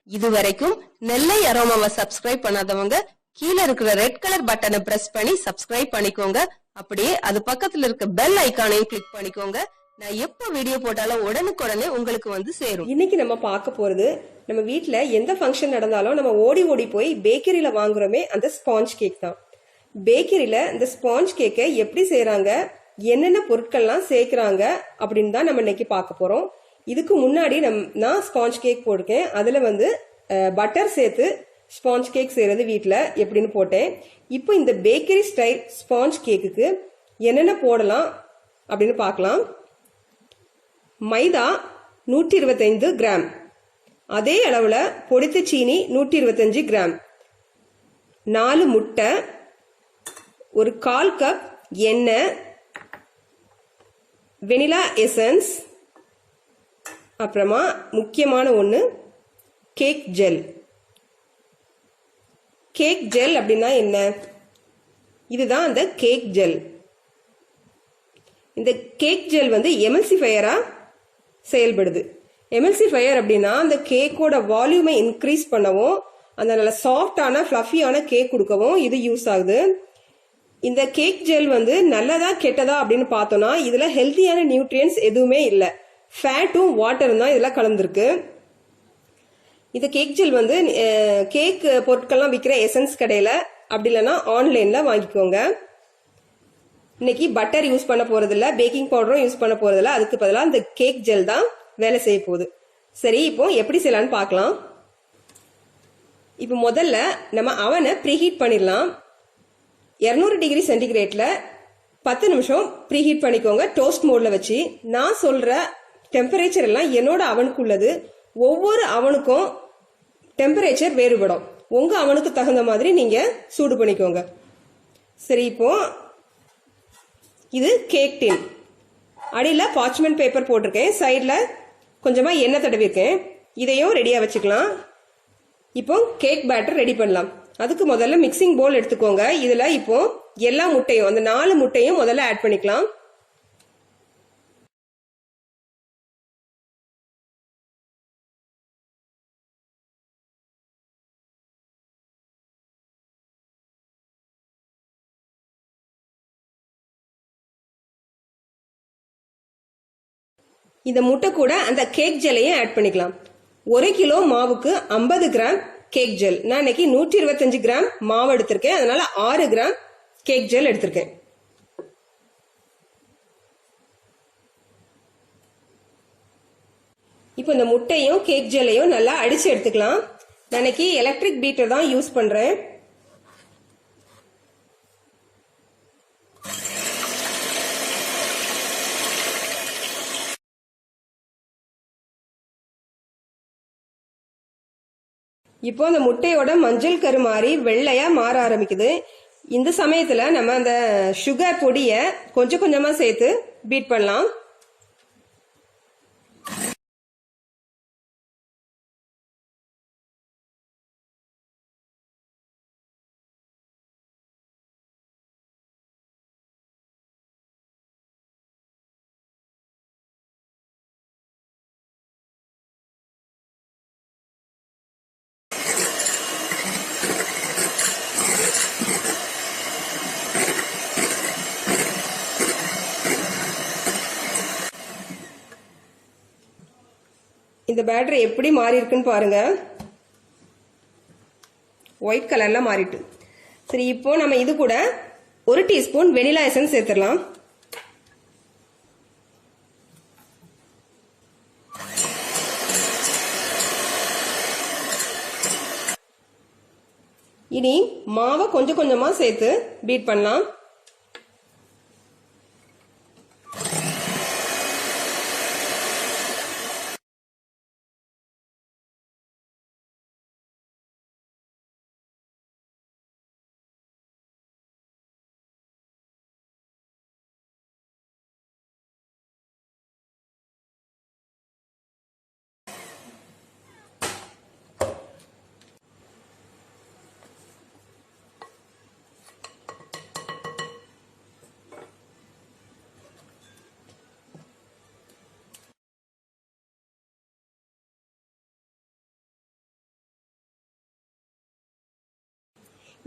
இதுவரைக்கும் நெல்லை அரோமாவை சப்ஸ்கிரைப் பண்ணாதவங்க கீழ இருக்கிற ரெட் கலர் பட்டனை பிரஸ் பண்ணி சப்ஸ்கிரைப் பண்ணிக்கோங்க. அப்படியே அது பக்கத்துல இருக்க பெல் ஐகானையும் கிளிக் பண்ணிக்கோங்க. நான் எப்ப வீடியோ போட்டாலும் உடனுக்குடனே உங்களுக்கு வந்து சேரும். இன்னைக்கு நம்ம பார்க்க போறது, நம்ம வீட்ல எந்த ஃபங்க்ஷன் நடந்தாலும் நம்ம ஓடி ஓடி போய் பேக்கரியில வாங்குறோமே அந்த ஸ்பாஞ்ச் கேக் தான். பேக்கரியில இந்த ஸ்பாஞ்ச் கேக்கை எப்படி செய்யறாங்க, என்னென்ன பொருட்கள்லாம் சேர்க்கிறாங்க அப்படின்னு தான் நம்ம இன்னைக்கு பார்க்க போறோம். இதுக்கு முன்னாடி நான் ஸ்பாஞ்ச் கேக் போட்டிருக்கேன். அதுல வந்து பட்டர் சேர்த்து ஸ்பாஞ்ச் கேக் செய்யறது வீட்டில் எப்படின்னு போட்டேன். இப்போ இந்த பேக்கரி ஸ்டைல் ஸ்பாஞ்ச் கேக்குக்கு என்னென்ன போடலாம் அப்படின்னு பார்க்கலாம். மைதா 125 கிராம், அதே அளவில் பொடித்த சீனி 125 கிராம், 4 முட்டை, ஒரு 1/4 கப் எண்ணெய், வெனிலா எசன்ஸ், அப்புறமா முக்கியமான ஒன்று கேக் ஜெல். கேக் ஜெல் அப்படின்னா என்ன? இதுதான் அந்த கேக் ஜெல். இந்த கேக் ஜெல் வந்து எமல்சிஃபையரா செயல்படுது. எமல்சிஃபையர் அப்படின்னா அந்த கேக்கோட வால்யூமை இன்க்ரீஸ் பண்ணவும், அந்த நல்ல சாஃப்டான ஃப்ளஃபியான கேக் கொடுக்கவும் இது யூஸ் ஆகுது. இந்த கேக் ஜெல் வந்து நல்லதா கெட்டதா அப்படின்னு பார்த்தோம்னா இதுல ஹெல்த்தியான நியூட்ரியன்ஸ் எதுவுமே இல்லை. ஃபேட்டும் வாட்டரும் தான் இதெல்லாம் கலந்துருக்கு. இந்த கேக் ஜெல் வந்து கேக் பொருட்கள்லாம் விற்கிற எசன்ஸ் கடையில அப்படி இல்லைன்னா ஆன்லைன்ல வாங்கிக்கோங்க. இன்னைக்கு பட்டர் யூஸ் பண்ண போறதில்ல, பேக்கிங் பவுடரும் யூஸ் பண்ண போறதில்ல. அதுக்கு பதிலாக இந்த கேக் ஜெல் தான் வேலை செய்ய போகுது. சரி, இப்போ எப்படி செய்யலான்னு பார்க்கலாம். இப்போ முதல்ல நம்ம அவனை ப்ரீஹீட் பண்ணிடலாம். 200 டிகிரி சென்டிகிரேட்ல 10 நிமிஷம் ப்ரீஹீட் பண்ணிக்கோங்க, டோஸ்ட் மோட்ல வச்சு. நான் சொல்ற டெம்பரேச்சர் எல்லாம் என்னோட அவனுக்கு உள்ளது. ஒவ்வொரு அவனுக்கும் டெம்பரேச்சர் வேறுபடும். உங்க அவனுக்கு தகுந்த மாதிரி நீங்க சூடு பண்ணிக்கோங்க. சரி, இப்போ இது கேக் டின். அடியில் பார்ச்மெண்ட் பேப்பர் போட்டிருக்கேன், சைடில் கொஞ்சமாக எண்ணெய் தடவிருக்கேன். இதையும் ரெடியாக வச்சுக்கலாம். இப்போ கேக் பேட்டர் ரெடி பண்ணலாம். அதுக்கு முதல்ல மிக்சிங் பவுல் எடுத்துக்கோங்க. இதில் இப்போ எல்லா முட்டையும், அந்த 4 முட்டையும் முதல்ல ஆட் பண்ணிக்கலாம். இந்த முட்டை கூட அந்த கேக் ஜெல்லையும் ஆட் பண்ணிக்கலாம். 1 கிலோ மாவுக்கு 50 கிராம் கேக் ஜெல். நான் இன்னைக்கு 125 கிராம் மாவு எடுத்திருக்கேன், அதனால 6 கிராம் கேக் ஜெல் எடுத்திருக்கேன். இப்போ இந்த முட்டையும் கேக் ஜெல்லையும் நல்லா அடிச்சு எடுத்துக்கலாம். நான் இன்னைக்கு எலக்ட்ரிக் பீட்டர் தான் யூஸ் பண்றேன். இப்போ அந்த முட்டையோட மஞ்சள் கரு மாறி வெள்ளையா மாற ஆரம்பிக்குது. இந்த சமயத்துல நம்ம அந்த சுகர் பொடிய கொஞ்சம் கொஞ்சமா சேர்த்து பீட் பண்ணலாம். இந்த பேட்டரி எப்படி மாறி இருக்குன்னு பாருங்க. ஒயிட் கலர்ல மாறிட்டு. சரி, இப்போ நம்ம இது கூட 1 டீஸ்பூன் வெனிலா எசன்ஸ் சேர்த்துடலாம். இனி மாவை கொஞ்சம் கொஞ்சமா சேர்த்து பீட் பண்ணலாம்.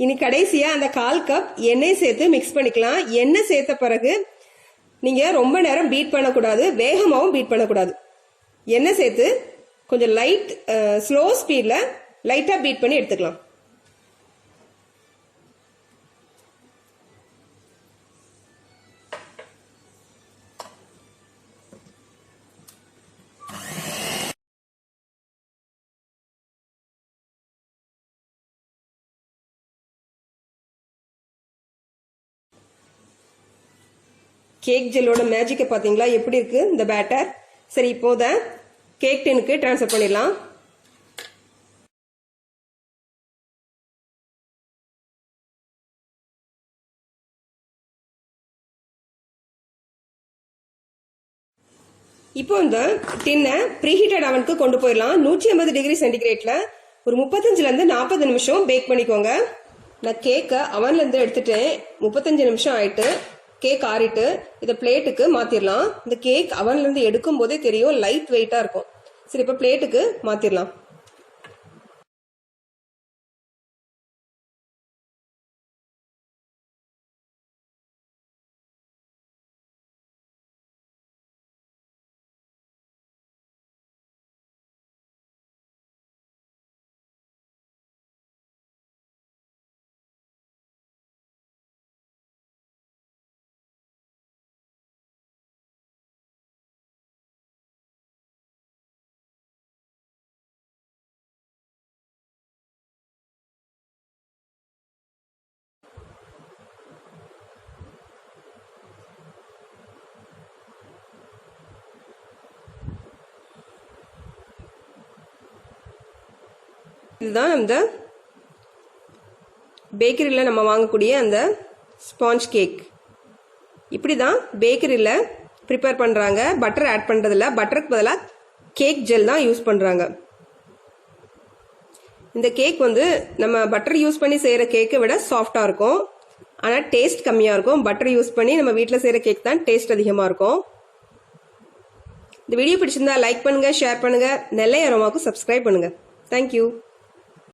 இனி கடைசியா அந்த 1/4 கப் எண்ணெய் சேர்த்து மிக்ஸ் பண்ணிக்கலாம். எண்ணெய் சேர்த்த பிறகு நீங்க ரொம்ப நேரம் பீட் பண்ணக்கூடாது, வேகமாகவும் பீட் பண்ணக்கூடாது. எண்ணெய் சேர்த்து கொஞ்சம் ஸ்லோ ஸ்பீட்ல லைட்டா பீட் பண்ணி எடுத்துக்கலாம். கேக் ஜெல்லோட மேஜிக்கை பார்த்தீங்களா எப்படி இருக்கு இந்த பேட்டர். சரி, இப்போ கேக் டின்னுக்கு ட்ரான்ஸ்ஃபர் பண்ணிடலாம். இப்போ இந்த டின்னை ப்ரீஹீட்டட் அவனுக்கு கொண்டு போயிடலாம். 180 டிகிரி சென்டிகிரேட்ல ஒரு 35ல இருந்து 40 நிமிஷம் பேக் பண்ணிக்கோங்க. நான் கேக்கை அவன்ல இருந்து எடுத்துட்டேன். 35 நிமிஷம் ஆயிட்டு. கேக் ஆறிட்டு இதை பிளேட்டுக்கு மாத்திரலாம். இந்த கேக் அவன்ல இருந்து எடுக்கும் போதே தெரியும் லைட் வெயிட்டா இருக்கும். சரி, இப்ப பிளேட்டுக்கு மாத்திரலாம். இதுதான் அந்த பேக்கரியில் நம்ம வாங்கக்கூடிய அந்த ஸ்பாஞ்ச் கேக். இப்படி தான் பேக்கரியில் ப்ரிப்பேர் பண்ணுறாங்க. பட்டர் ஆட் பண்ணுறதில்ல, பட்டருக்கு பதிலாக கேக் ஜெல் தான் யூஸ் பண்ணுறாங்க. இந்த கேக் நம்ம பட்டர் யூஸ் பண்ணி செய்கிற கேக்கை விட சாஃப்டாக இருக்கும். ஆனால் டேஸ்ட் கம்மியாக இருக்கும். பட்டர் யூஸ் பண்ணி நம்ம வீட்டில் செய்கிற கேக் தான் டேஸ்ட் அதிகமாக இருக்கும். இந்த வீடியோ பிடிச்சிருந்தா லைக் பண்ணுங்கள், ஷேர் பண்ணுங்கள், நெல்லை அரோமாவுக்கு சப்ஸ்கிரைப் பண்ணுங்கள். தேங்க்யூ.